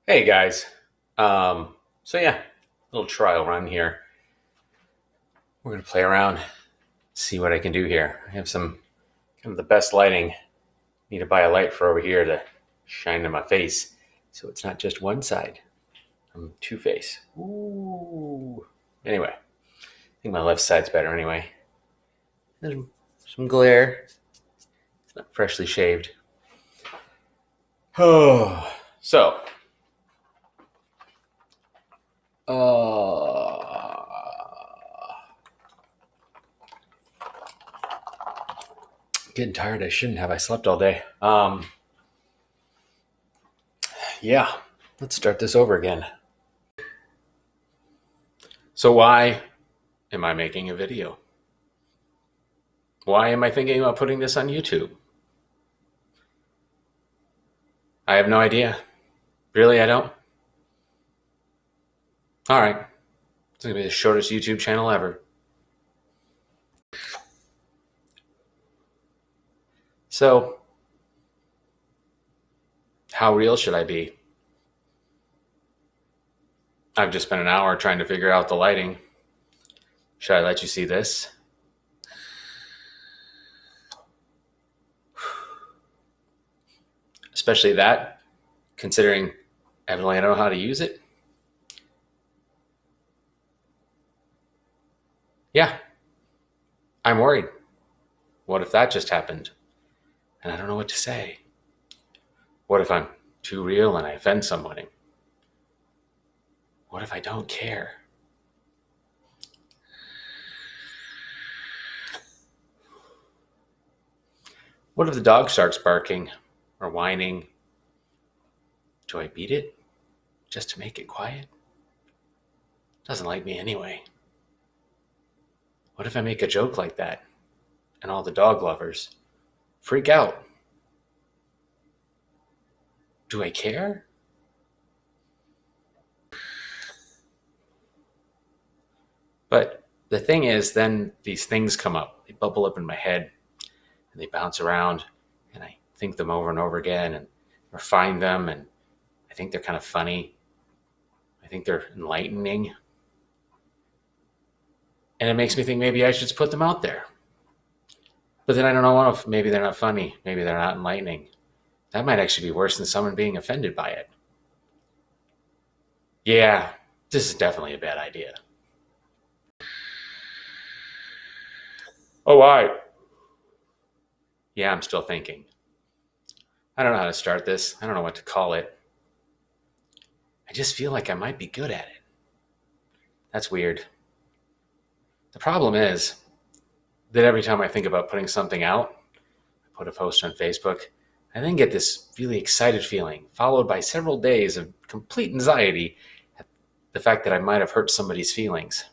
Hey guys. So yeah, little trial run here. We're gonna play around, see what I can do here. I have some kind of the best lighting. Need to buy a light for over here to shine in my face, so it's not just one side. I'm two face. Ooh. Anyway, I think my left side's better anyway. There's some glare. It's not freshly shaved. Oh, so getting tired. I shouldn't have. I slept all day. Yeah, let's start this over again. So why am I making a video? Why am I thinking about putting this on YouTube? I have no idea. Really, I don't? All right. It's going to be the shortest YouTube channel ever. So, how real should I be? I've just spent an hour trying to figure out the lighting. Should I let you see this? Especially that, considering evidently I don't know how to use it. Yeah, I'm worried. What if that just happened? And I don't know what to say. What if I'm too real and I offend somebody? What if I don't care? What if the dog starts barking or whining? Do I beat it just to make it quiet? Doesn't like me anyway. What if I make a joke like that and all the dog lovers freak out? Do I care? But the thing is, then these things come up. They bubble up in my head and they bounce around, and I think them over and over again and refine them, and I think they're kind of funny. I think they're enlightening. And it makes me think maybe I should just put them out there. But then I don't know if maybe they're not funny. Maybe they're not enlightening. That might actually be worse than someone being offended by it. Yeah, this is definitely a bad idea. Oh, why? Yeah, I'm still thinking. I don't know how to start this. I don't know what to call it. I just feel like I might be good at it. That's weird. The problem is that every time I think about putting something out, I put a post on Facebook, I then get this really excited feeling, followed by several days of complete anxiety at the fact that I might have hurt somebody's feelings.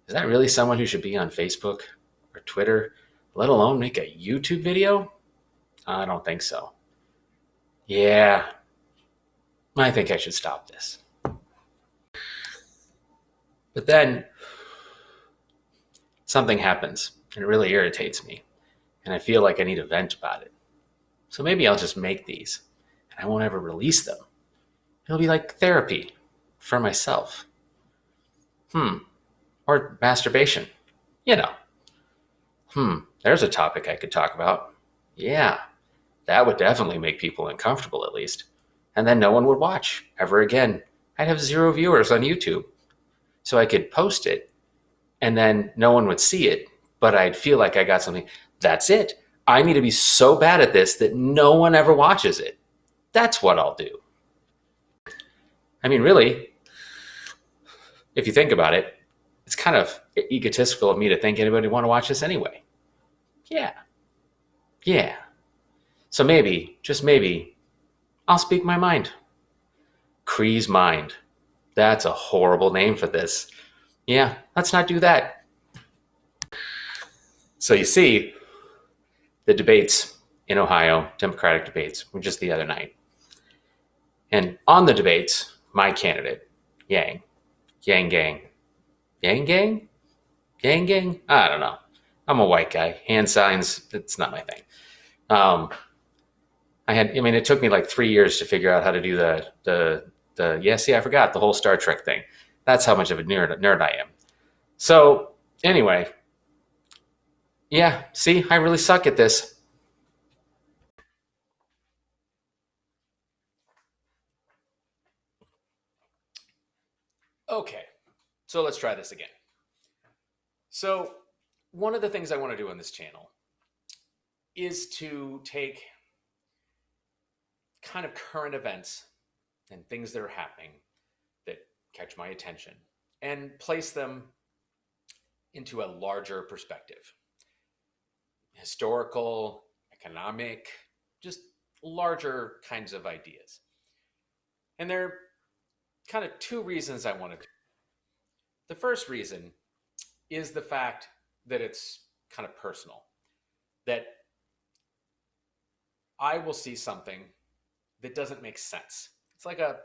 Is that really someone who should be on Facebook or Twitter, let alone make a YouTube video? I don't think so. Yeah, I think I should stop this. But then something happens and it really irritates me, and I feel like I need to vent about it. So maybe I'll just make these and I won't ever release them. It'll be like therapy for myself. Or masturbation. You know. There's a topic I could talk about. Yeah, that would definitely make people uncomfortable at least. And then no one would watch ever again. I'd have 0 viewers on YouTube. So I could post it and then no one would see it, but I'd feel like I got something. That's it. I need to be so bad at this that no one ever watches it. That's what I'll do. I mean, really, if you think about it, it's kind of egotistical of me to think anybody would want to watch this anyway. Yeah. Yeah. So maybe, just maybe, I'll speak my mind. Cree's Mind. That's a horrible name for this. Yeah, let's not do that. So you see, the debates in Ohio, Democratic debates, were just the other night. And on the debates, my candidate, Yang, Yang Gang, Yang Gang? Yang Gang? I don't know. I'm a white guy. Hand signs, it's not my thing. I mean, it took me like 3 years to figure out how to do yeah, see, I forgot the whole Star Trek thing. That's how much of a nerd I am. So, anyway, yeah, see, I really suck at this. Okay, so let's try this again. So, one of the things I want to do on this channel is to take kind of current events and things that are happening that catch my attention and place them into a larger perspective, historical, economic, just larger kinds of ideas. And there are kind of two reasons I want to do. The first reason is the fact that it's kind of personal, that I will see something that doesn't make sense. It's like a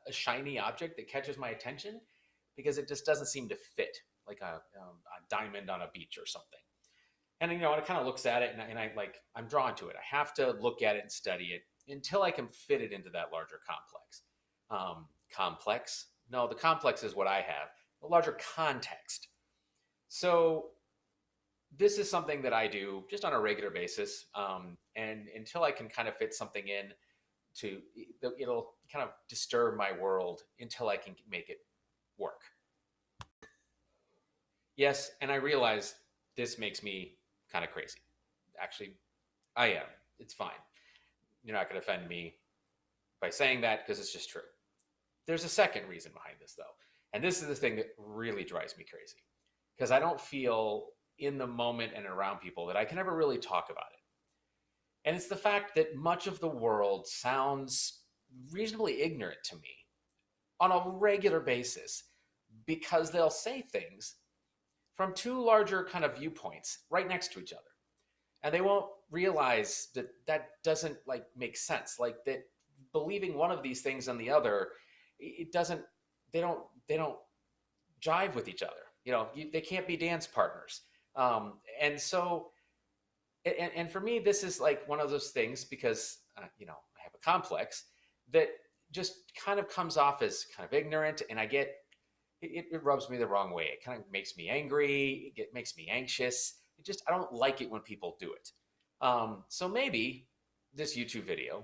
shiny object that catches my attention because it just doesn't seem to fit, like a diamond on a beach or something. And it kind of looks at it, and I'm drawn to it. I have to look at it and study it until I can fit it into that larger complex. Complex? No, the complex is what I have. A larger context. So this is something that I do just on a regular basis, and until I can kind of fit something in, it'll kind of disturb my world until I can make it work. Yes, and I realize this makes me kind of crazy. Actually, I am. It's fine. You're not going to offend me by saying that because it's just true. There's a second reason behind this, though. And this is the thing that really drives me crazy because I don't feel in the moment and around people that I can ever really talk about it. And it's the fact that much of the world sounds reasonably ignorant to me on a regular basis because they'll say things from two larger kind of viewpoints right next to each other. And they won't realize that that doesn't make sense. Like that believing one of these things and the other, it doesn't, they don't jive with each other. They can't be dance partners. And so, and for me, this is like one of those things because, I have a complex that just kind of comes off as kind of ignorant, and it rubs me the wrong way. It kind of makes me angry. It makes me anxious. I don't like it when people do it. So maybe this YouTube video,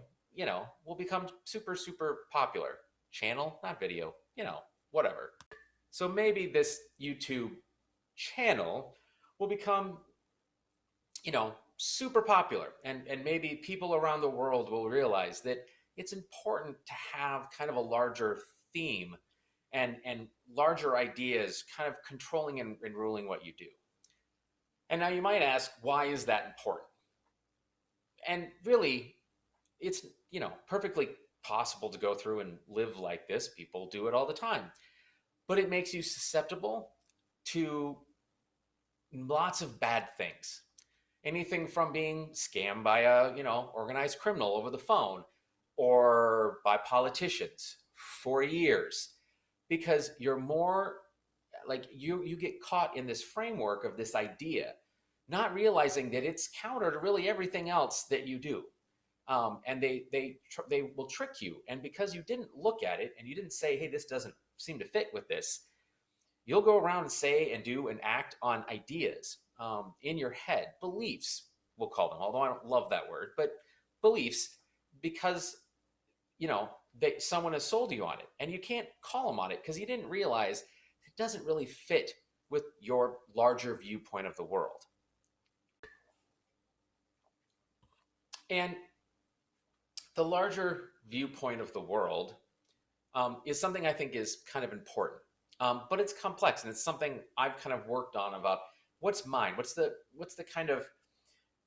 will become super, super popular. Channel, not video, whatever. So maybe this YouTube channel will become, super popular. And maybe people around the world will realize that it's important to have kind of a larger theme and larger ideas kind of controlling and ruling what you do. And now you might ask, why is that important? And really, it's, perfectly possible to go through and live like this. People do it all the time. But it makes you susceptible to lots of bad things. Anything from being scammed by a, organized criminal over the phone or by politicians for years, because you're more you get caught in this framework of this idea, not realizing that it's counter to really everything else that you do. And they will trick you. And because you didn't look at it and you didn't say, hey, this doesn't seem to fit with this, you'll go around and say and do and act on ideas in your head, beliefs, we'll call them, although I don't love that word, but beliefs, because, that someone has sold you on it. And you can't call them on it because you didn't realize it doesn't really fit with your larger viewpoint of the world. And the larger viewpoint of the world is something I think is kind of important, but it's complex, and it's something I've kind of worked on about what's mine, what's the kind of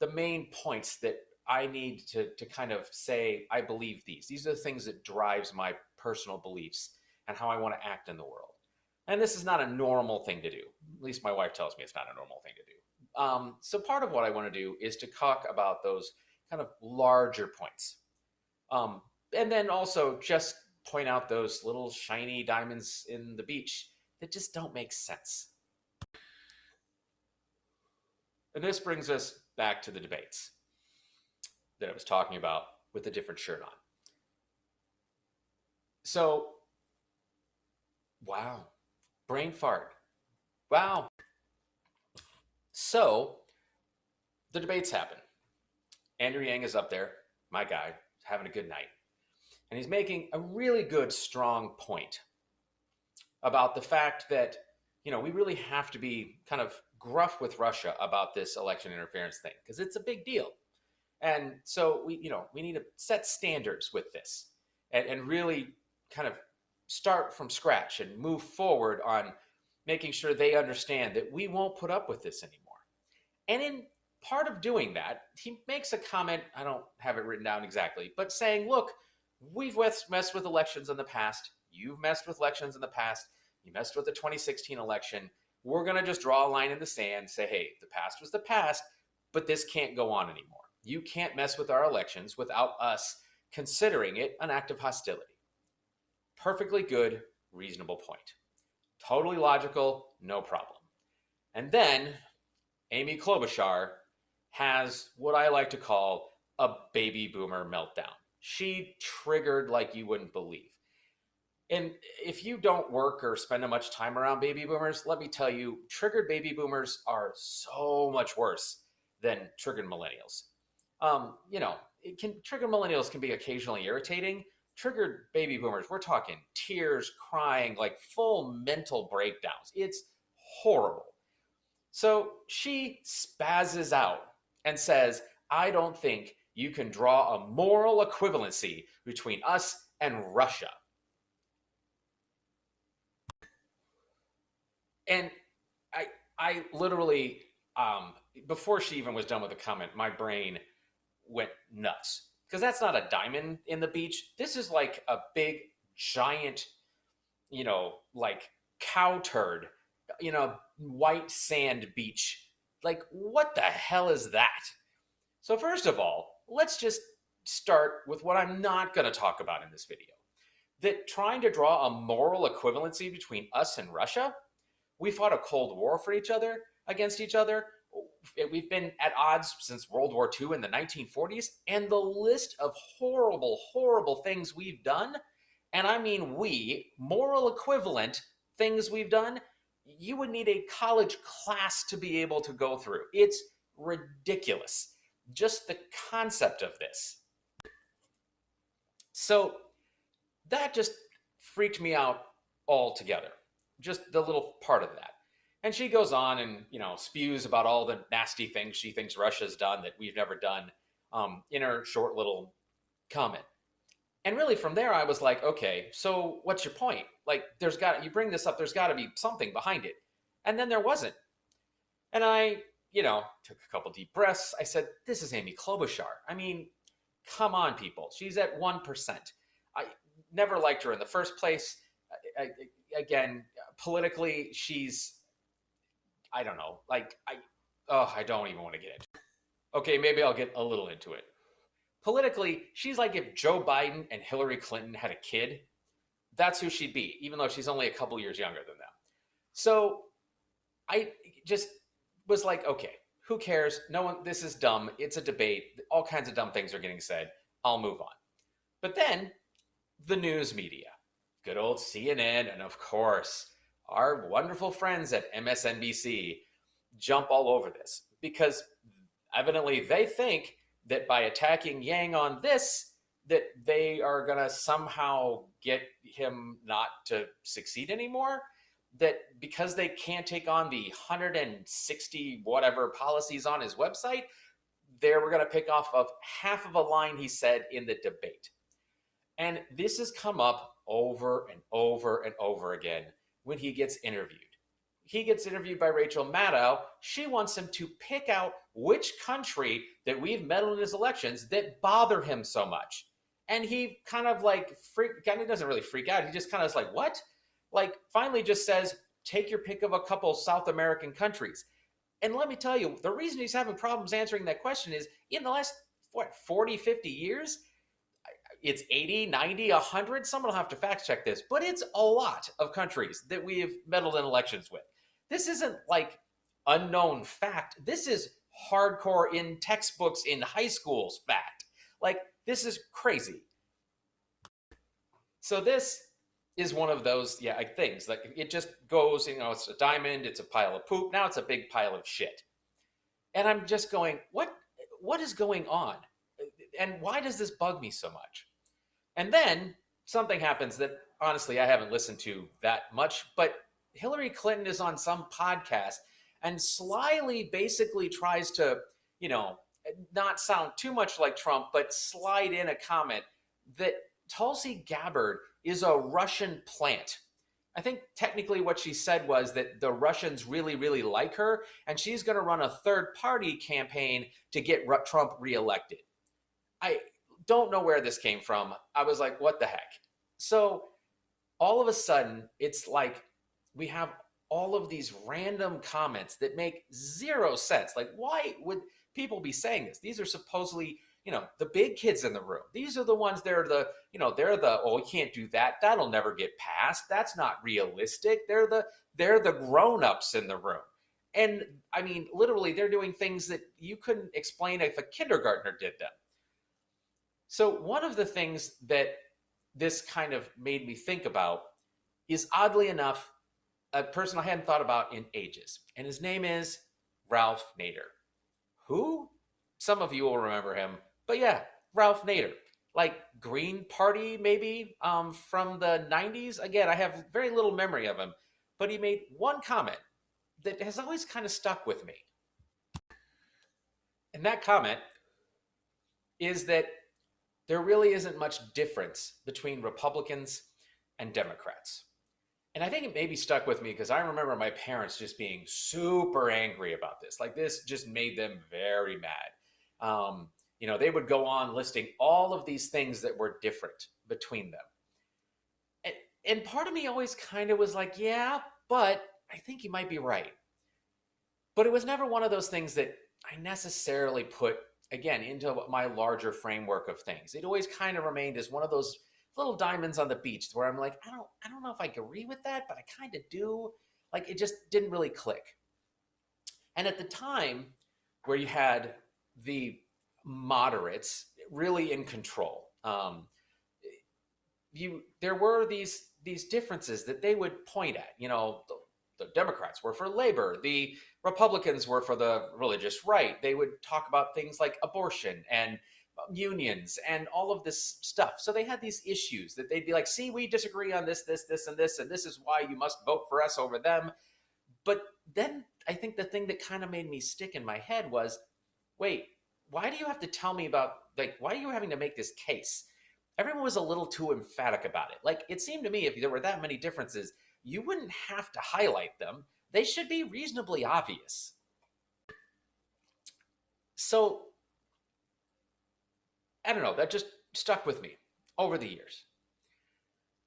the main points that I need to kind of say, I believe these. These are the things that drives my personal beliefs and how I want to act in the world. And this is not a normal thing to do. At least my wife tells me it's not a normal thing to do. So part of what I want to do is to talk about those kind of larger points. And then also just point out those little shiny diamonds in the beach that just don't make sense. And this brings us back to the debates that I was talking about with a different shirt on. So, wow, brain fart. Wow. So, the debates happen. Andrew Yang is up there, my guy, having a good night. And he's making a really good, strong point about the fact that, we really have to be kind of gruff with Russia about this election interference thing because it's a big deal. And so we need to set standards with this and really kind of start from scratch and move forward on making sure they understand that we won't put up with this anymore. And in part of doing that, he makes a comment, I don't have it written down exactly, but saying, look, we've messed with elections in the past. You've messed with elections in the past. You messed with the 2016 election. We're going to just draw a line in the sand, say, hey, the past was the past, but this can't go on anymore. You can't mess with our elections without us considering it an act of hostility. Perfectly good, reasonable point. Totally logical, no problem. And then Amy Klobuchar has what I like to call a baby boomer meltdown. She triggered like you wouldn't believe. And if you don't work or spend much time around baby boomers, let me tell you, triggered baby boomers are so much worse than triggered millennials. Triggered millennials can be occasionally irritating. Triggered baby boomers, we're talking tears, crying, like full mental breakdowns. It's horrible. So she spazzes out and says, I don't think you can draw a moral equivalency between us and Russia. And I literally, before she even was done with the comment, my brain went nuts. Because that's not a diamond in the beach. This is like a big, giant, like cow turd, white sand beach. Like, what the hell is that? So first of all, let's just start with what I'm not going to talk about in this video. That trying to draw a moral equivalency between us and Russia, we fought a Cold War for against each other. We've been at odds since World War II in the 1940s, and the list of horrible, horrible things we've done, and I mean moral equivalent things we've done, you would need a college class to be able to go through. It's ridiculous. Just the concept of this. So that just freaked me out altogether. Just the little part of that. And she goes on and, spews about all the nasty things she thinks Russia's done that we've never done in her short little comment. And really from there, I was like, okay, so what's your point? Like, you bring this up, there's got to be something behind it. And then there wasn't. And I, took a couple deep breaths. I said, this is Amy Klobuchar. I mean, come on, people. She's at 1%. I never liked her in the first place. Again, politically, she's, I don't know, I don't even want to get into it. Okay, maybe I'll get a little into it. Politically, she's like if Joe Biden and Hillary Clinton had a kid, that's who she'd be, even though she's only a couple years younger than them. So I just was like, okay, who cares? No one, this is dumb. It's a debate. All kinds of dumb things are getting said. I'll move on. But then the news media, good old CNN, and of course, our wonderful friends at MSNBC jump all over this because evidently they think that by attacking Yang on this, that they are going to somehow get him not to succeed anymore. That because they can't take on the 160 whatever policies on his website, they were going to pick off of half of a line he said in the debate. And this has come up over and over and over again when he gets interviewed. He gets interviewed by Rachel Maddow. She wants him to pick out which country that we've meddled in his elections that bother him so much. And he kind of doesn't really freak out. He just kind of is like, what? Like finally just says, take your pick of a couple South American countries. And let me tell you, the reason he's having problems answering that question is in the last, 40, 50 years, it's 80, 90, 100. Someone will have to fact check this, but it's a lot of countries that we have meddled in elections with. This isn't like unknown fact. This is hardcore in textbooks in high schools fact. Like This is crazy. So this is one of those, yeah, like things. Like it just goes, it's a diamond, it's a pile of poop. Now it's a big pile of shit. And I'm just going, what is going on? And why does this bug me so much? And then something happens that honestly I haven't listened to that much, but Hillary Clinton is on some podcast and slyly basically tries to, you know, not sound too much like Trump, but slide in a comment that Tulsi Gabbard is a Russian plant. I think technically what she said was that the Russians really, really like her, and she's going to run a third party campaign to get Trump reelected. I don't know where this came from. I was like, what the heck? So all of a sudden, it's like we have all of these random comments that make zero sense. Like, why would people be saying this? These are supposedly, the big kids in the room. These are the ones, oh, we can't do that. That'll never get passed. That's not realistic. They're the grown-ups in the room. And I mean, literally, they're doing things that you couldn't explain if a kindergartner did them. So one of the things that this kind of made me think about is, oddly enough, a person I hadn't thought about in ages. And his name is Ralph Nader. Who? Some of you will remember him. But yeah, Ralph Nader. Like Green Party, maybe, from the 90s. Again, I have very little memory of him. But he made one comment that has always kind of stuck with me. And that comment is that there really isn't much difference between Republicans and Democrats. And I think it maybe stuck with me because I remember my parents just being super angry about this. Like this just made them very mad. They would go on listing all of these things that were different between them. And part of me always kind of was like, yeah, but I think you might be right. But it was never one of those things that I necessarily put, again, into my larger framework of things. It always kind of remained as one of those little diamonds on the beach where I'm like, I don't know if I agree with that, but I kind of do. Like it just didn't really click. And at the time where you had the moderates really in control, there were these differences that they would point at. The Democrats were for labor. The Republicans were for the religious right. They would talk about things like abortion and unions and all of this stuff. So they had these issues that they'd be like, see, we disagree on this, this, this, and this, and this is why you must vote for us over them. But then I think the thing that kind of made me stick in my head was, wait, why do you have to tell me about, like, why are you having to make this case? Everyone was a little too emphatic about it. Like, it seemed to me if there were that many differences, you wouldn't have to highlight them. They should be reasonably obvious. So, I don't know, that just stuck with me over the years.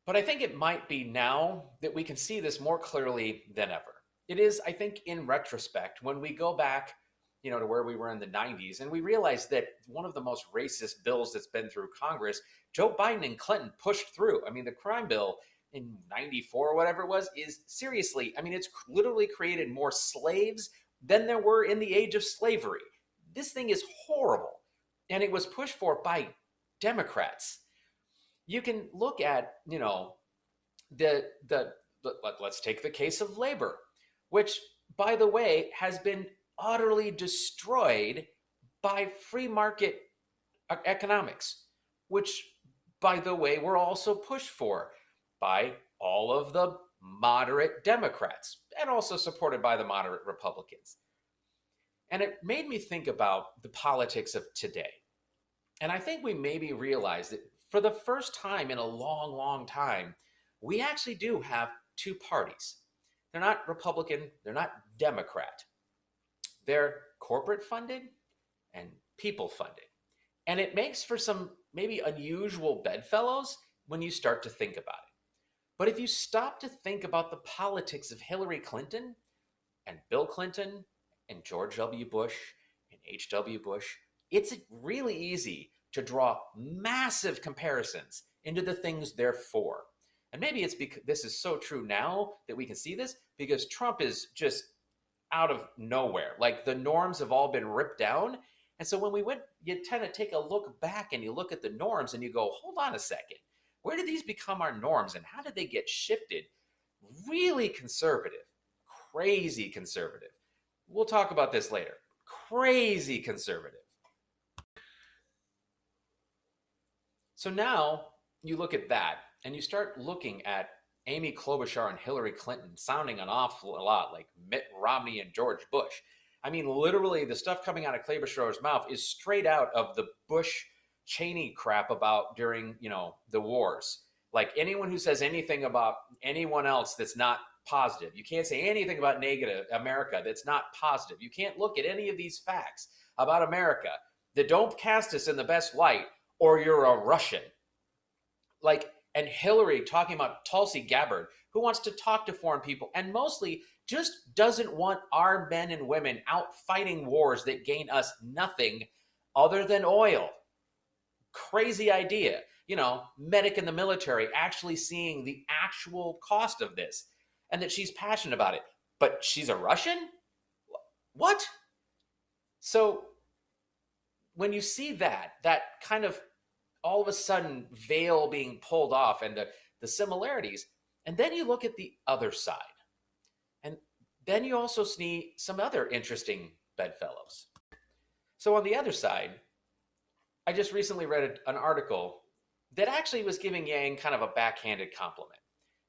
But I think it might be now that we can see this more clearly than ever. It is, I think, in retrospect, when we go back, to where we were in the 90s, and we realize that one of the most racist bills that's been through Congress, Joe Biden and Clinton pushed through. I mean, the crime bill in 94 or whatever it was is seriously, I mean, it's literally created more slaves than there were in the age of slavery. This thing is horrible. And it was pushed for by Democrats. You can look at, let's take the case of labor, which, by the way, has been utterly destroyed by free market economics, which, by the way, were also pushed for by all of the moderate Democrats and also supported by the moderate Republicans. And it made me think about the politics of today. And I think we maybe realize that for the first time in a long, long time, we actually do have two parties. They're not Republican, they're not Democrat. They're corporate funded and people funded. And it makes for some maybe unusual bedfellows when you start to think about it. But if you stop to think about the politics of Hillary Clinton and Bill Clinton and George W. Bush and H.W. Bush, it's really easy to draw massive comparisons into the things they're for. And maybe it's because this is so true now that we can see this, because Trump is just out of nowhere. Like the norms have all been ripped down, And so you tend to take a look back and you look at the norms and you go, hold on a second. Where did these become our norms and how did they get shifted? Really conservative, crazy conservative. We'll talk about this later. Crazy conservative. So now you look at that and you start looking at Amy Klobuchar and Hillary Clinton sounding an awful lot like Mitt Romney and George Bush. I mean, literally, the stuff coming out of Klobuchar's mouth is straight out of the Bush Cheney crap about during, the wars. Like anyone who says anything about anyone else that's not positive, you can't say anything about negative America that's not positive. You can't look at any of these facts about America that don't cast us in the best light, or you're a Russian. And Hillary talking about Tulsi Gabbard, who wants to talk to foreign people and mostly just doesn't want our men and women out fighting wars that gain us nothing other than oil. Crazy idea. Medic in the military actually seeing the actual cost of this and that she's passionate about it. But she's a Russian? What? So when you see that kind of all of a sudden veil being pulled off and the similarities, and then you look at the other side. And then you also see some other interesting bedfellows. So on the other side, I just recently read an article that actually was giving Yang kind of a backhanded compliment.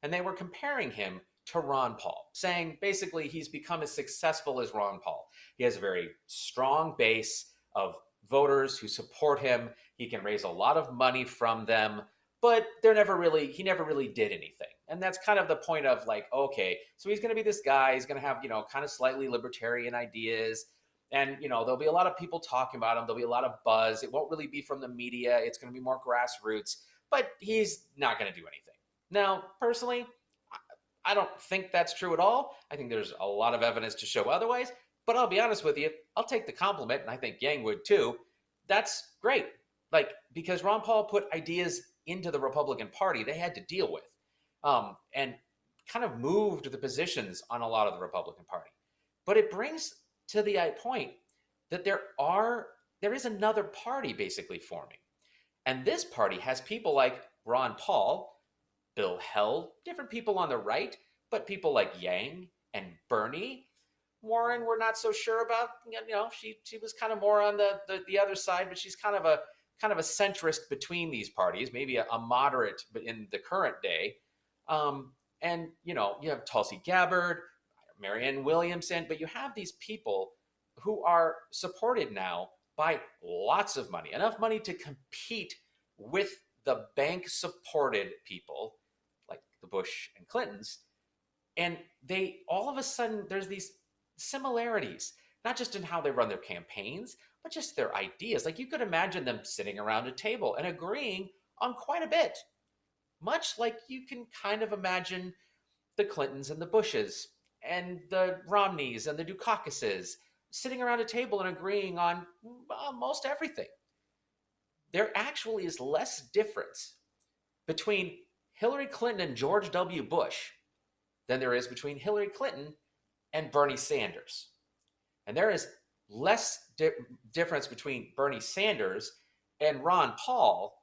And they were comparing him to Ron Paul, saying basically he's become as successful as Ron Paul. He has a very strong base of voters who support him. He can raise a lot of money from them, but he never really did anything. And that's kind of the point of like, okay, so he's going to be this guy, he's going to have, kind of slightly libertarian ideas. And, there'll be a lot of people talking about him. There'll be a lot of buzz. It won't really be from the media. It's going to be more grassroots, but he's not going to do anything. Now, personally, I don't think that's true at all. I think there's a lot of evidence to show otherwise. But I'll be honest with you, I'll take the compliment, and I think Yang would too. That's great. Because Ron Paul put ideas into the Republican Party they had to deal with, and kind of moved the positions on a lot of the Republican Party. But it brings to the point that there is another party basically forming. And this party has people like Ron Paul, Bill Held, different people on the right, but people like Yang and Bernie. Warren, we're not so sure about. She was kind of more on the other side, but she's kind of a centrist between these parties, maybe a moderate, but in the current day. And you have Tulsi Gabbard, Marianne Williamson, but you have these people who are supported now by lots of money, enough money to compete with the bank-supported people like the Bush and Clintons, and they all of a sudden there's these similarities, not just in how they run their campaigns, but just their ideas. Like you could imagine them sitting around a table and agreeing on quite a bit, much like you can kind of imagine the Clintons and the Bushes and the Romneys and the Dukakases sitting around a table and agreeing on most everything. There actually is less difference between Hillary Clinton and George W. Bush than there is between Hillary Clinton and Bernie Sanders. And there is less difference between Bernie Sanders and Ron Paul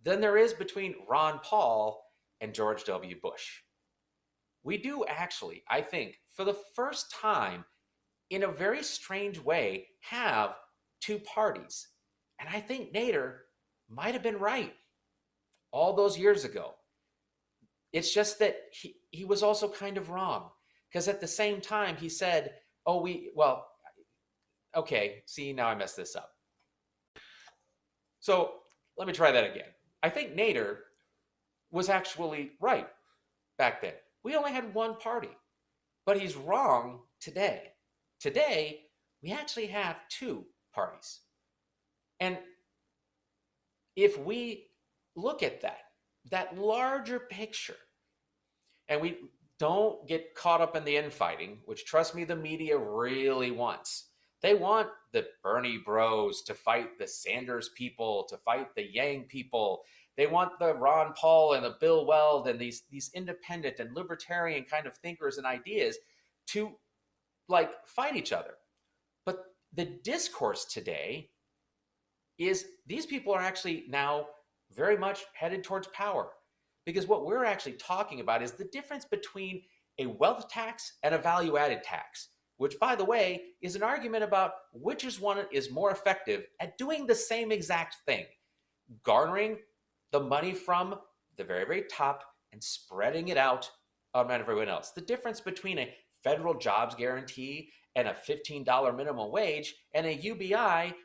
than there is between Ron Paul and George W. Bush. We do actually, I think, for the first time, in a very strange way, have two parties. And I think Nader might have been right all those years ago. It's just that he was also kind of wrong. Because at the same time, he said, okay, see, now I messed this up. So let me try that again. I think Nader was actually right back then. We only had one party, but he's wrong today. Today, we actually have two parties. And if we look at that larger picture, and we don't get caught up in the infighting, which, trust me, the media really wants. They want the Bernie bros to fight the Sanders people, to fight the Yang people. They want the Ron Paul and the Bill Weld and these independent and libertarian kind of thinkers and ideas to fight each other. But the discourse today is these people are actually now very much headed towards power. Because what we're actually talking about is the difference between a wealth tax and a value added tax, which, by the way, is an argument about which is one is more effective at doing the same exact thing, garnering the money from the very, very top and spreading it out on everyone else. The difference between a federal jobs guarantee and a $15 minimum wage and a UBI,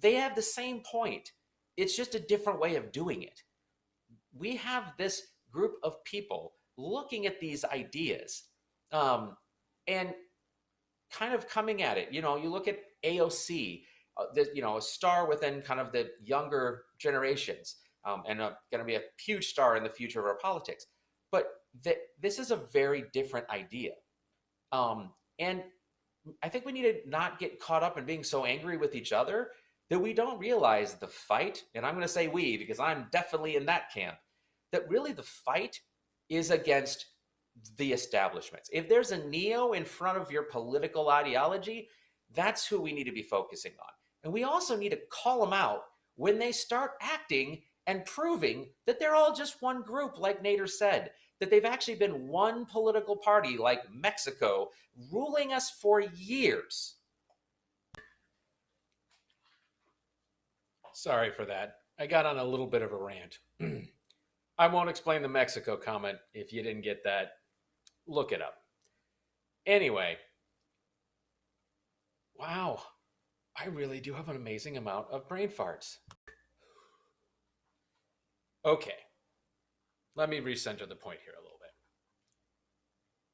they have the same point. It's just a different way of doing it. We have this group of people looking at these ideas and kind of coming at it. You know, you look at AOC, a star within kind of the younger generations, and going to be a huge star in the future of our politics. But this is a very different idea. And I think we need to not get caught up in being so angry with each other that we don't realize the fight, and I'm going to say we because I'm definitely in that camp, that really the fight is against the establishments. If there's a neo in front of your political ideology, that's who we need to be focusing on. And we also need to call them out when they start acting and proving that they're all just one group, like Nader said, that they've actually been one political party like Mexico ruling us for years. Sorry for that. I got on a little bit of a rant. I won't explain the Mexico comment. If you didn't get that, look it up. Anyway, wow, I really do have an amazing amount of brain farts. Okay, let me recenter the point here a little bit.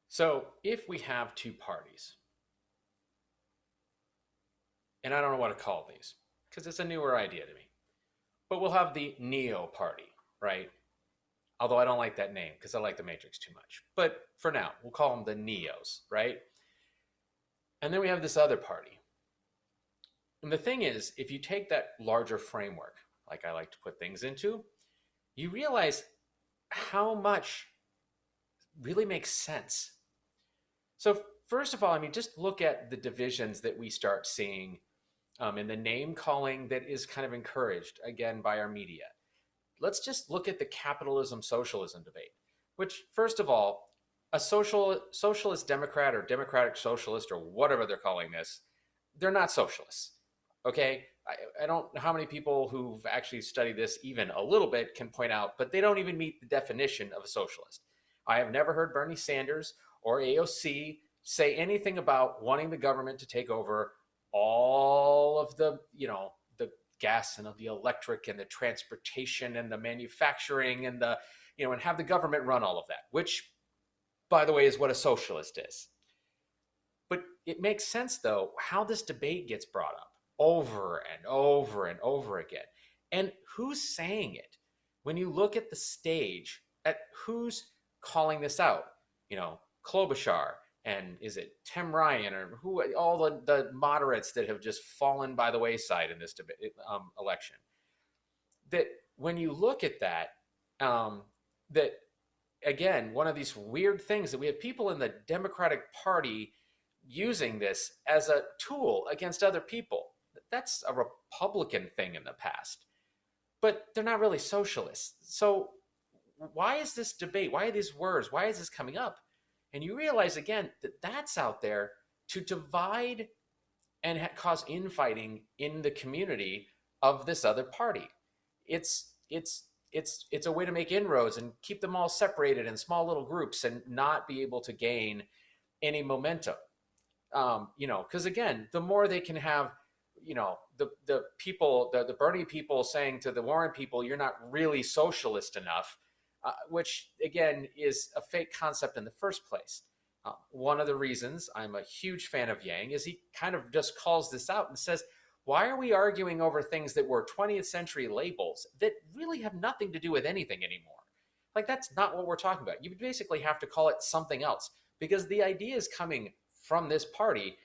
So, if we have two parties, and I don't know what to call these because it's a newer idea to me, but we'll have the Neo Party, right? Although I don't like that name because I like the Matrix too much. But for now, we'll call them the Neos, right? And then we have this other party. And the thing is, if you take that larger framework, like I like to put things into, you realize how much really makes sense. So first of all, I mean, just look at the divisions that we start seeing in the name calling that is kind of encouraged, again, by our media. Let's just look at the capitalism socialism debate, which, first of all, a socialist Democrat or democratic socialist or whatever they're calling this, they're not socialists. Okay, I don't know how many people who've actually studied this even a little bit can point out, but they don't even meet the definition of a socialist. I have never heard Bernie Sanders or AOC say anything about wanting the government to take over all of the, the gas and of the electric and the transportation and the manufacturing and the, and have the government run all of that, which, by the way, is what a socialist is. But it makes sense, though, how this debate gets brought up over and over and over again. And who's saying it? When you look at the stage, at who's calling this out, Klobuchar, and is it Tim Ryan, or who, all the moderates that have just fallen by the wayside in this debate, election. That when you look at that, that again, one of these weird things that we have people in the Democratic Party using this as a tool against other people. That's a Republican thing in the past, but they're not really socialists. So why is this debate? Why are these words? Why is this coming up? And you realize again that that's out there to divide and cause infighting in the community of this other party. It's a way to make inroads and keep them all separated in small little groups and not be able to gain any momentum. Because again, the more they can have, the people, the Bernie people saying to the Warren people, you're not really socialist enough, which again is a fake concept in the first place. One of the reasons I'm a huge fan of Yang is he kind of just calls this out and says, why are we arguing over things that were 20th century labels that really have nothing to do with anything anymore? Like, that's not what we're talking about. You basically have to call it something else because the ideas coming from this party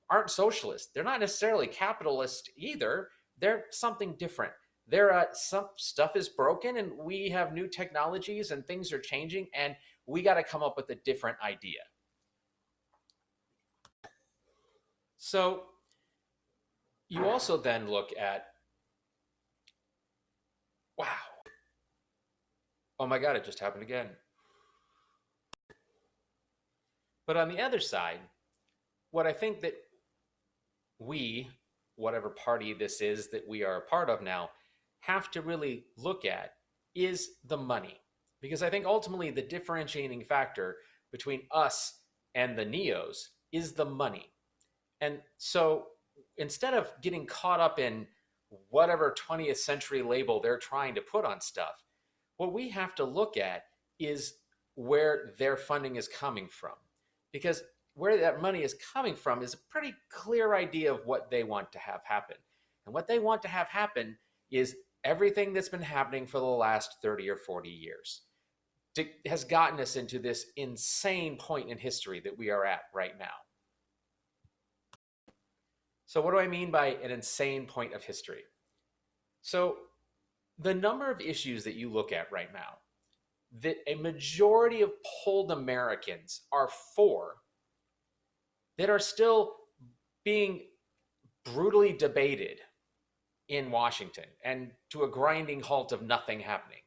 aren't socialist. They're not necessarily capitalist either. They're something different. Some stuff is broken and we have new technologies and things are changing and we got to come up with a different idea. So You also then look at, wow, oh my God, it just happened again. But on the other side, what I think that we, whatever party this is that we are a part of now, have to really look at is the money. Because I think ultimately the differentiating factor between us and the neos is the money. And so instead of getting caught up in whatever 20th century label they're trying to put on stuff, what we have to look at is where their funding is coming from. Because where that money is coming from is a pretty clear idea of what they want to have happen. And what they want to have happen is everything that's been happening for the last 30 or 40 years has gotten us into this insane point in history that we are at right now. So what do I mean by an insane point of history? So the number of issues that you look at right now that a majority of polled Americans are for, that are still being brutally debated in Washington and to a grinding halt of nothing happening.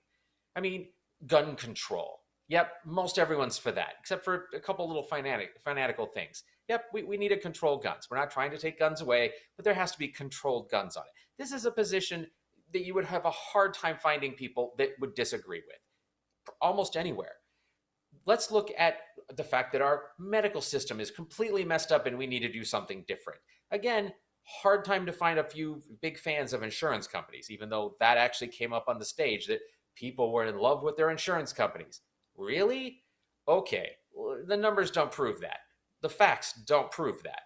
I mean, gun control. Yep, most everyone's for that, except for a couple little fanatical things. Yep, we need to control guns. We're not trying to take guns away, but there has to be controlled guns on it. This is a position that you would have a hard time finding people that would disagree with, almost anywhere. Let's look at the fact that our medical system is completely messed up and we need to do something different. Again, hard time to find a few big fans of insurance companies, even though that actually came up on the stage that people were in love with their insurance companies. Really? Okay, well, the numbers don't prove that. The facts don't prove that.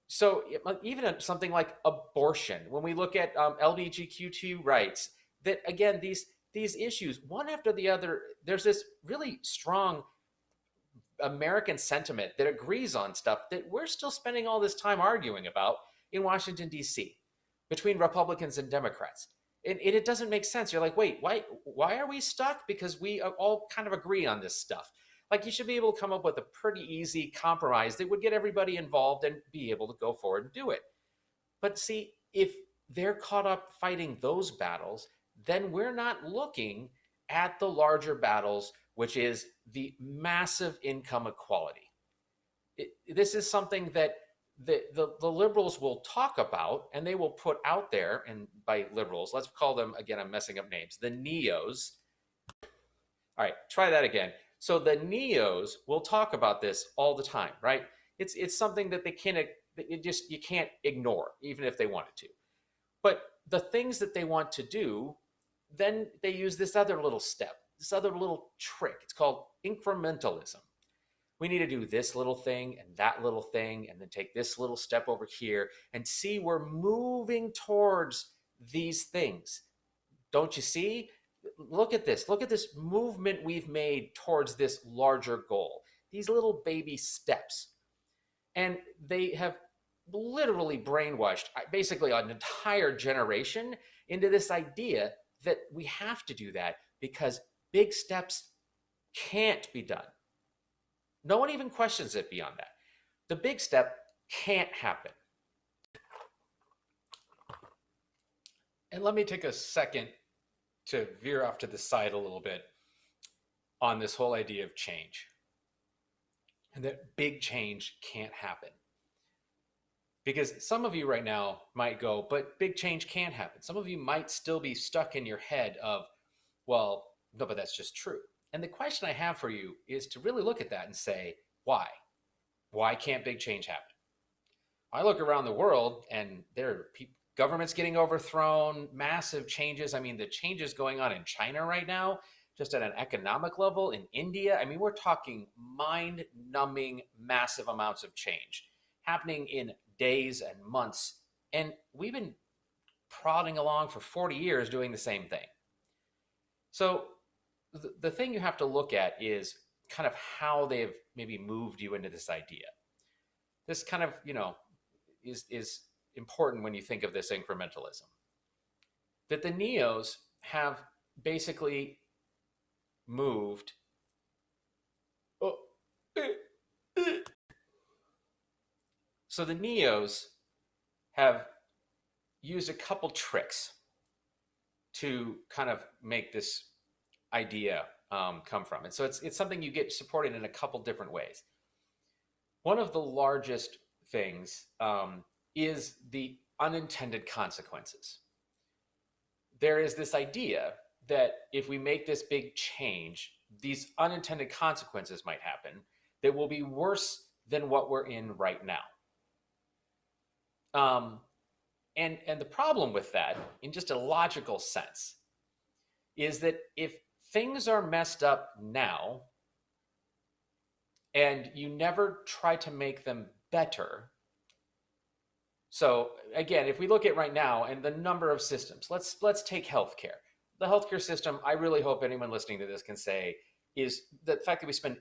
So even something like abortion, when we look at LGBTQ rights, that again, these issues, one after the other, there's this really strong American sentiment that agrees on stuff that we're still spending all this time arguing about in Washington, D.C., between Republicans and Democrats. And it doesn't make sense. You're like, wait, why are we stuck? Because we all kind of agree on this stuff. Like, you should be able to come up with a pretty easy compromise that would get everybody involved and be able to go forward and do it. But see, if they're caught up fighting those battles, then we're not looking at the larger battles, which is the massive income equality. This is something that the liberals will talk about and they will put out there, and by liberals, let's call them, again, I'm messing up names, the neos. All right, try that again. So the neos will talk about this all the time, right? It's something that you can't ignore, even if they wanted to. But the things that they want to do, then they use this other little step, this other little trick. It's called incrementalism. We need to do this little thing and that little thing, and then take this little step over here and see we're moving towards these things. Don't you see? Look at this. Look at this movement we've made towards this larger goal. These little baby steps. And they have literally brainwashed basically an entire generation into this idea that we have to do that because big steps can't be done. No one even questions it beyond that. The big step can't happen. And let me take a second to veer off to the side a little bit on this whole idea of change. And that big change can't happen. Because some of you right now might go, but big change can't happen. Some of you might still be stuck in your head of, well, no, but that's just true. And the question I have for you is to really look at that and say, why? Why can't big change happen? I look around the world and there are governments getting overthrown, massive changes. I mean, the changes going on in China right now, just at an economic level, in India. I mean, we're talking mind-numbing, massive amounts of change happening in days and months. And we've been prodding along for 40 years doing the same thing. So the thing you have to look at is kind of how they've maybe moved you into this idea. This kind of, is important when you think of this incrementalism. That the neos have basically moved. So the neos have used a couple tricks to kind of make this idea come from. And so it's something you get supported in a couple different ways. One of the largest things is the unintended consequences. There is this idea that if we make this big change, these unintended consequences might happen that will be worse than what we're in right now. And the problem with that, in just a logical sense, is that if things are messed up now and you never try to make them better. So again, if we look at right now and the number of systems, let's take healthcare. The healthcare system, I really hope anyone listening to this can say, is the fact that we spend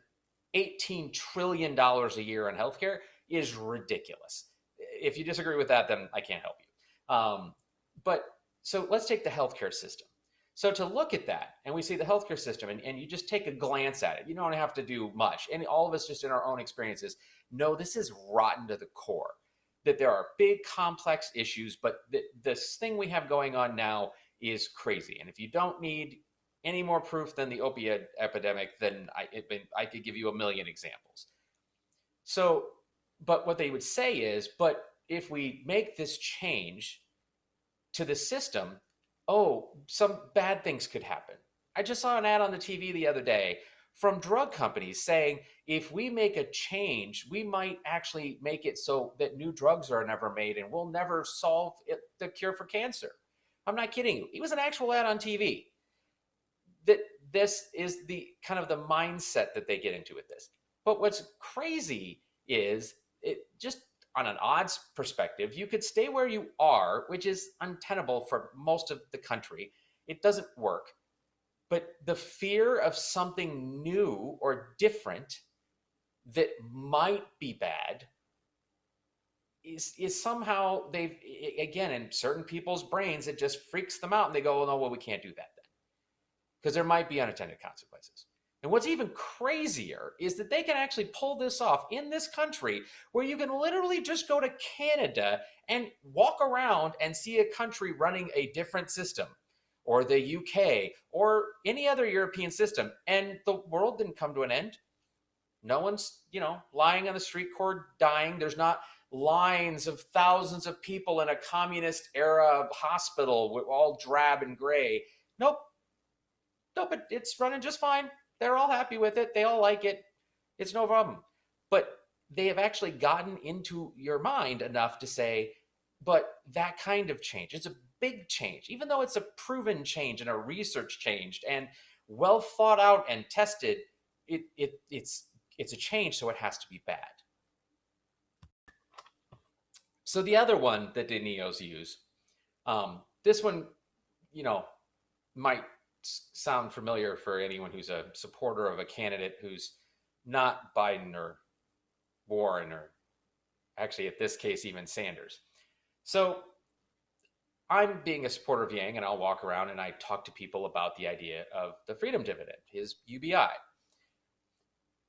$18 trillion a year on healthcare is ridiculous. If you disagree with that, then I can't help you. But so let's take the healthcare system. So to look at that, and we see the healthcare system, and you just take a glance at it, you don't have to do much. And all of us just in our own experiences know this is rotten to the core, that there are big complex issues, but this thing we have going on now is crazy. And if you don't need any more proof than the opioid epidemic, then I could give you a million examples. So, but what they would say is, but if we make this change to the system, oh, some bad things could happen. I just saw an ad on the TV the other day from drug companies saying, if we make a change, we might actually make it so that new drugs are never made and we'll never solve the cure for cancer. I'm not kidding you. It was an actual ad on TV. That this is the kind of the mindset that they get into with this. But what's crazy is it just on an odds perspective, you could stay where you are, which is untenable for most of the country. It doesn't work. But the fear of something new or different that might be bad is somehow again, in certain people's brains, it just freaks them out and they go, oh, no, well, we can't do that then. Because there might be unintended consequences. And what's even crazier is that they can actually pull this off in this country where you can literally just go to Canada and walk around and see a country running a different system, or the UK, or any other European system, and the world didn't come to an end. No one's, lying on the street corner dying. There's not lines of thousands of people in a communist era hospital, all drab and gray. Nope, it's running just fine. They're all happy with it. They all like it. It's no problem. But they have actually gotten into your mind enough to say, but that kind of change, it's a big change, even though it's a proven change and a research change and well thought out and tested, it's a change, so it has to be bad. So the other one that the neos use, this one, might sound familiar for anyone who's a supporter of a candidate who's not Biden or Warren, or actually at this case even Sanders. So I'm being a supporter of Yang, and I'll walk around and I talk to people about the idea of the freedom dividend, his UBI.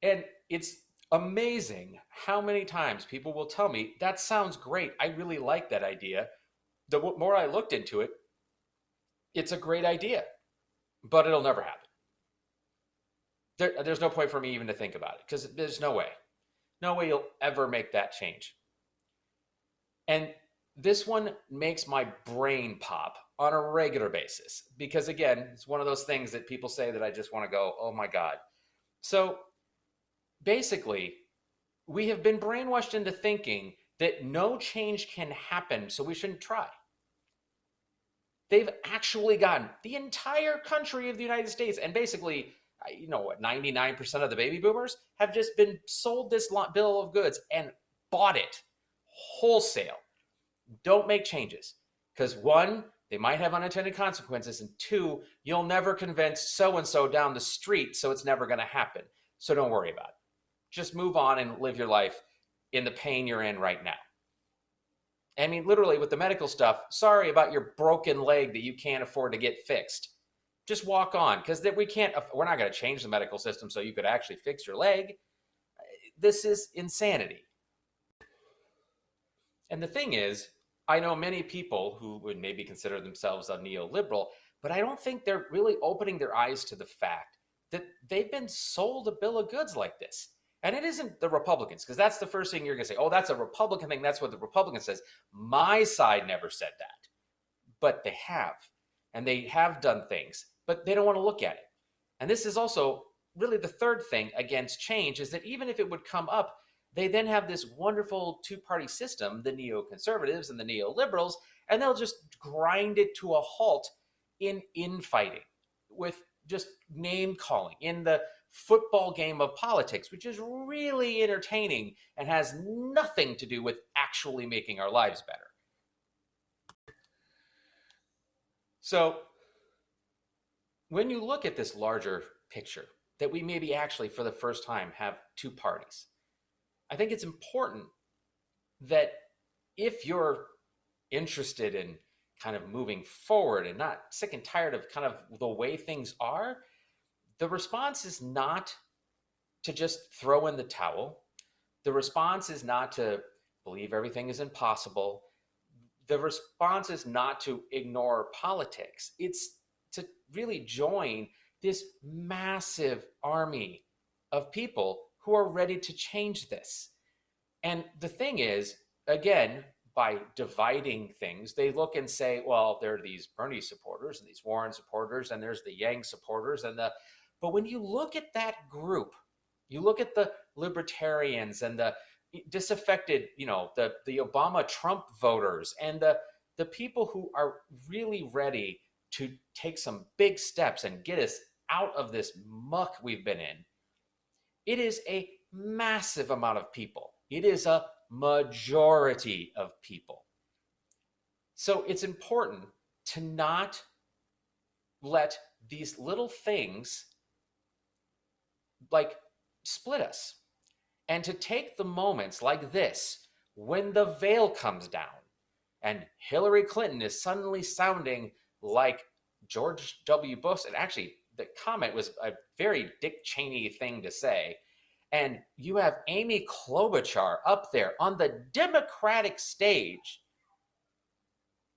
And it's amazing how many times people will tell me, that sounds great. I really like that idea. The more I looked into it, it's a great idea. But it'll never happen. There's no point for me even to think about it, because there's no way you'll ever make that change. And this one makes my brain pop on a regular basis, because again, it's one of those things that people say that I just want to go, oh my God. So basically, we have been brainwashed into thinking that no change can happen, so we shouldn't try. They've actually gotten the entire country of the United States, and basically, 99% of the baby boomers have just been sold this bill of goods and bought it wholesale. Don't make changes, because one, they might have unintended consequences, and two, you'll never convince so-and-so down the street, so it's never going to happen. So don't worry about it. Just move on and live your life in the pain you're in right now. I mean, literally with the medical stuff, sorry about your broken leg that you can't afford to get fixed. Just walk on, because we're not going to change the medical system so you could actually fix your leg. This is insanity. And the thing is, I know many people who would maybe consider themselves a neoliberal, but I don't think they're really opening their eyes to the fact that they've been sold a bill of goods like this. And it isn't the Republicans, because that's the first thing you're going to say. Oh, that's a Republican thing. That's what the Republican says. My side never said that, but they have. And they have done things, but they don't want to look at it. And this is also really the third thing against change, is that even if it would come up, they then have this wonderful two-party system, the neoconservatives and the neoliberals, and they'll just grind it to a halt in infighting, with just name calling in the football game of politics, which is really entertaining and has nothing to do with actually making our lives better. So when you look at this larger picture, that we maybe actually for the first time have two parties, I think it's important that if you're interested in kind of moving forward and not sick and tired of kind of the way things are, the response is not to just throw in the towel. The response is not to believe everything is impossible. The response is not to ignore politics. It's to really join this massive army of people who are ready to change this. And the thing is, again, by dividing things, they look and say, well, there are these Bernie supporters and these Warren supporters, and there's the Yang supporters, but when you look at that group, you look at the libertarians and the disaffected, the Obama Trump voters, and the people who are really ready to take some big steps and get us out of this muck we've been in. It is a massive amount of people. It is a majority of people. So it's important to not let these little things like split us, and to take the moments like this when the veil comes down and Hillary Clinton is suddenly sounding like George W. Bush. And actually, the comment was a very Dick Cheney thing to say. And you have Amy Klobuchar up there on the Democratic stage,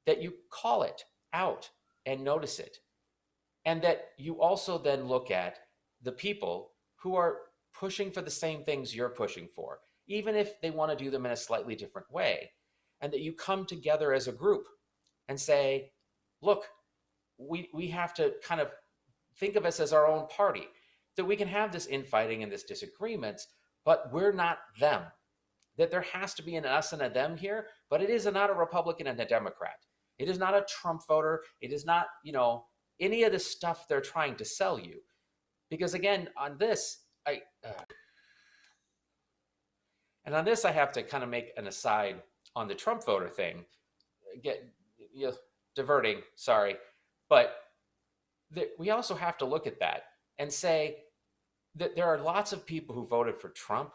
that you call it out and notice it. And that you also then look at the people who are pushing for the same things you're pushing for, even if they want to do them in a slightly different way. And that you come together as a group and say, look, we have to kind of think of us as our own party, that we can have this infighting and this disagreements, but we're not them. That there has to be an us and a them here, but it is not a Republican and a Democrat. It is not a Trump voter. It is not, any of the stuff they're trying to sell you. Because again, on this, I have to kind of make an aside on the Trump voter thing. Diverting, sorry. But we also have to look at that and say that there are lots of people who voted for Trump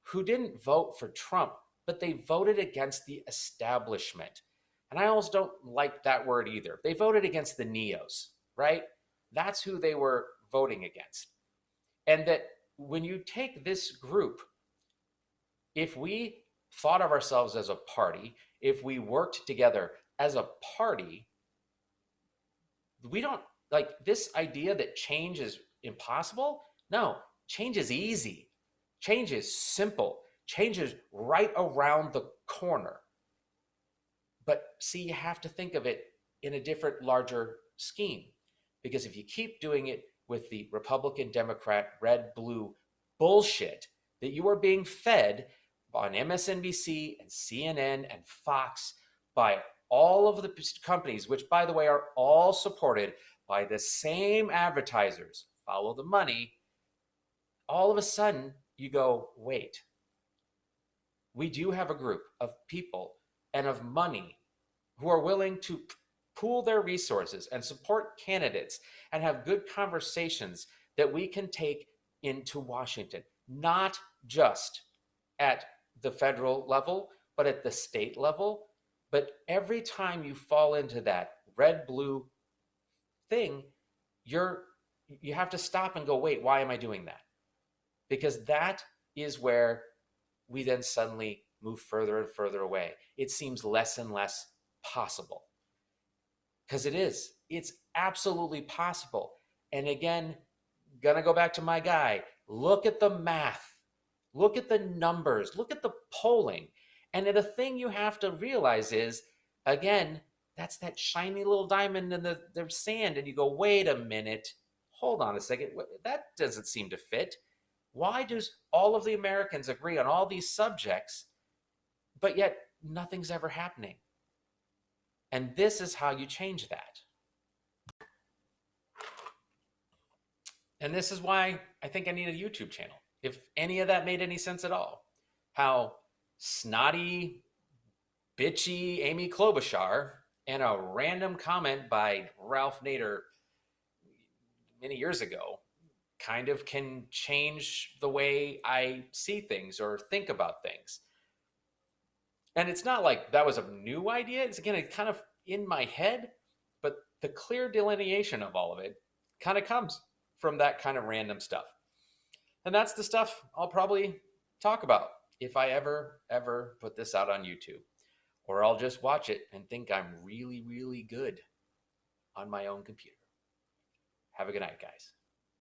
who didn't vote for Trump, but they voted against the establishment. And I almost don't like that word either. They voted against the neos, right? That's who they were voting against. And that when you take this group, if we thought of ourselves as a party, if we worked together as a party, we don't like this idea that change is impossible. No, change is easy. Change is simple. Change is right around the corner. But see, you have to think of it in a different, larger scheme. Because if you keep doing it with the Republican, Democrat, red, blue bullshit that you are being fed on MSNBC and CNN and Fox by all of the companies, which, by the way, are all supported by the same advertisers, follow the money, all of a sudden you go, wait, we do have a group of people and of money who are willing to pool their resources and support candidates and have good conversations that we can take into Washington, not just at the federal level, but at the state level. But every time you fall into that red-blue thing, you have to stop and go, wait, why am I doing that? Because that is where we then suddenly move further and further away. It seems less and less possible. Because it is. It's absolutely possible. And again, gonna go back to my guy. Look at the math. Look at the numbers. Look at the polling. And then the thing you have to realize is, again, that's that shiny little diamond in the sand. And you go, wait a minute. Hold on a second. That doesn't seem to fit. Why does all of the Americans agree on all these subjects, but yet nothing's ever happening? And this is how you change that. And this is why I think I need a YouTube channel. If any of that made any sense at all. How snotty, bitchy Amy Klobuchar and a random comment by Ralph Nader many years ago kind of can change the way I see things or think about things. And it's not like that was a new idea. It's again, it's kind of in my head, but the clear delineation of all of it kind of comes from that kind of random stuff. And that's the stuff I'll probably talk about if I ever put this out on YouTube. Or I'll just watch it and think I'm really, really good on my own computer. Have a good night, guys.